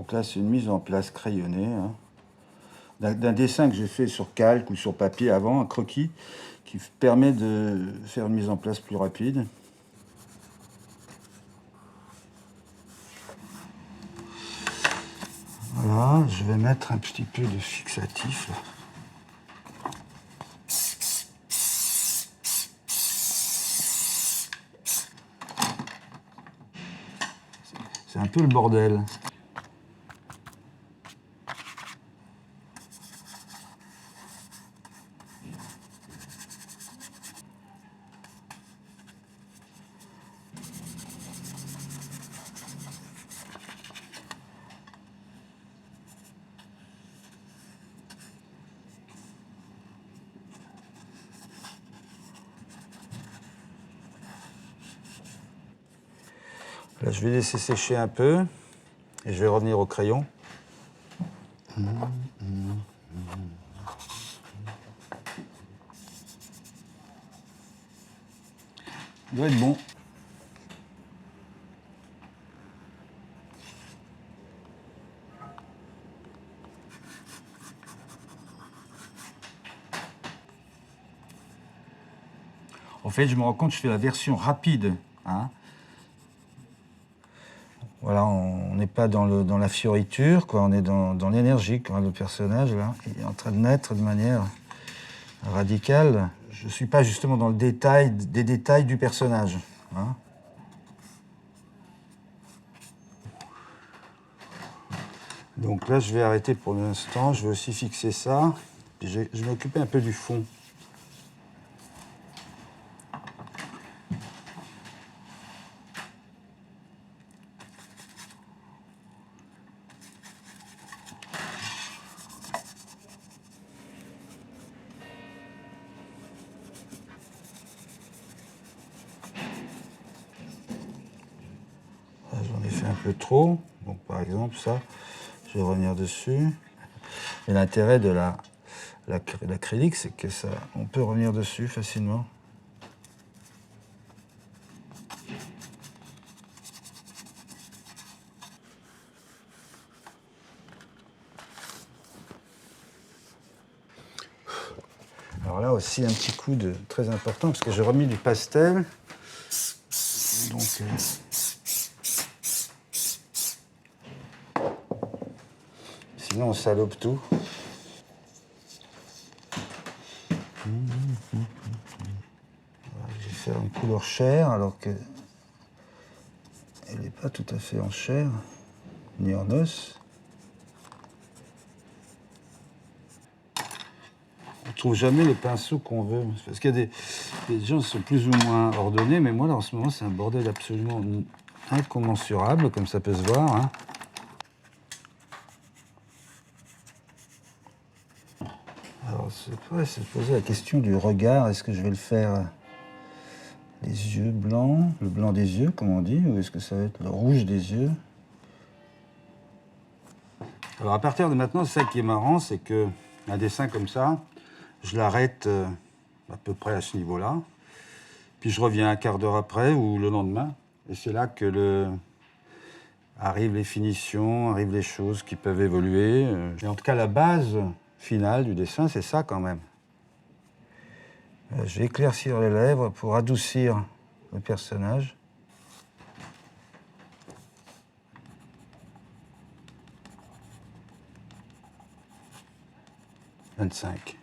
Donc là, c'est une mise en place crayonnée, hein, d'un dessin que j'ai fait sur calque ou sur papier avant, un croquis, qui permet de faire une mise en place plus rapide. Voilà, je vais mettre un petit peu de fixatif, là. C'est un peu le bordel. Là, je vais laisser sécher un peu et je vais revenir au crayon. Il doit être bon. En fait, je me rends compte que je fais la version rapide, hein. Voilà, on n'est pas dans la fioriture, quoi. On est dans l'énergie, quoi. Le personnage, là, il est en train de naître de manière radicale. Je ne suis pas justement dans le détail des détails du personnage, hein. Donc là, je vais arrêter pour l'instant. Je vais aussi fixer ça. Puis je vais m'occuper un peu du fond. J'en ai fait un peu trop. Donc par exemple, ça, je vais revenir dessus. Et l'intérêt de l'acrylique, c'est que ça, on peut revenir dessus facilement. Alors là aussi, un petit coup très important, parce que j'ai remis du pastel. Donc, sinon, on salope tout. Voilà, je vais faire une couleur chair, alors que elle n'est pas tout à fait en chair, ni en os. On ne trouve jamais les pinceaux qu'on veut. Parce qu'il y a des gens qui sont plus ou moins ordonnés, mais moi, là, en ce moment, c'est un bordel absolument incommensurable, comme ça peut se voir, hein. Alors, c'est se poser la question du regard. Est-ce que je vais le faire les yeux blancs, le blanc des yeux, comme on dit, ou est-ce que ça va être le rouge des yeux? Alors, à partir de maintenant, c'est ça qui est marrant, c'est qu'un dessin comme ça, je l'arrête à peu près à ce niveau-là. Puis je reviens un quart d'heure après ou le lendemain. Et c'est là que arrivent les finitions, arrivent les choses qui peuvent évoluer. Et en tout cas, la base finale du dessin, c'est ça quand même. Je vais éclaircir les lèvres pour adoucir le personnage. « 25 ».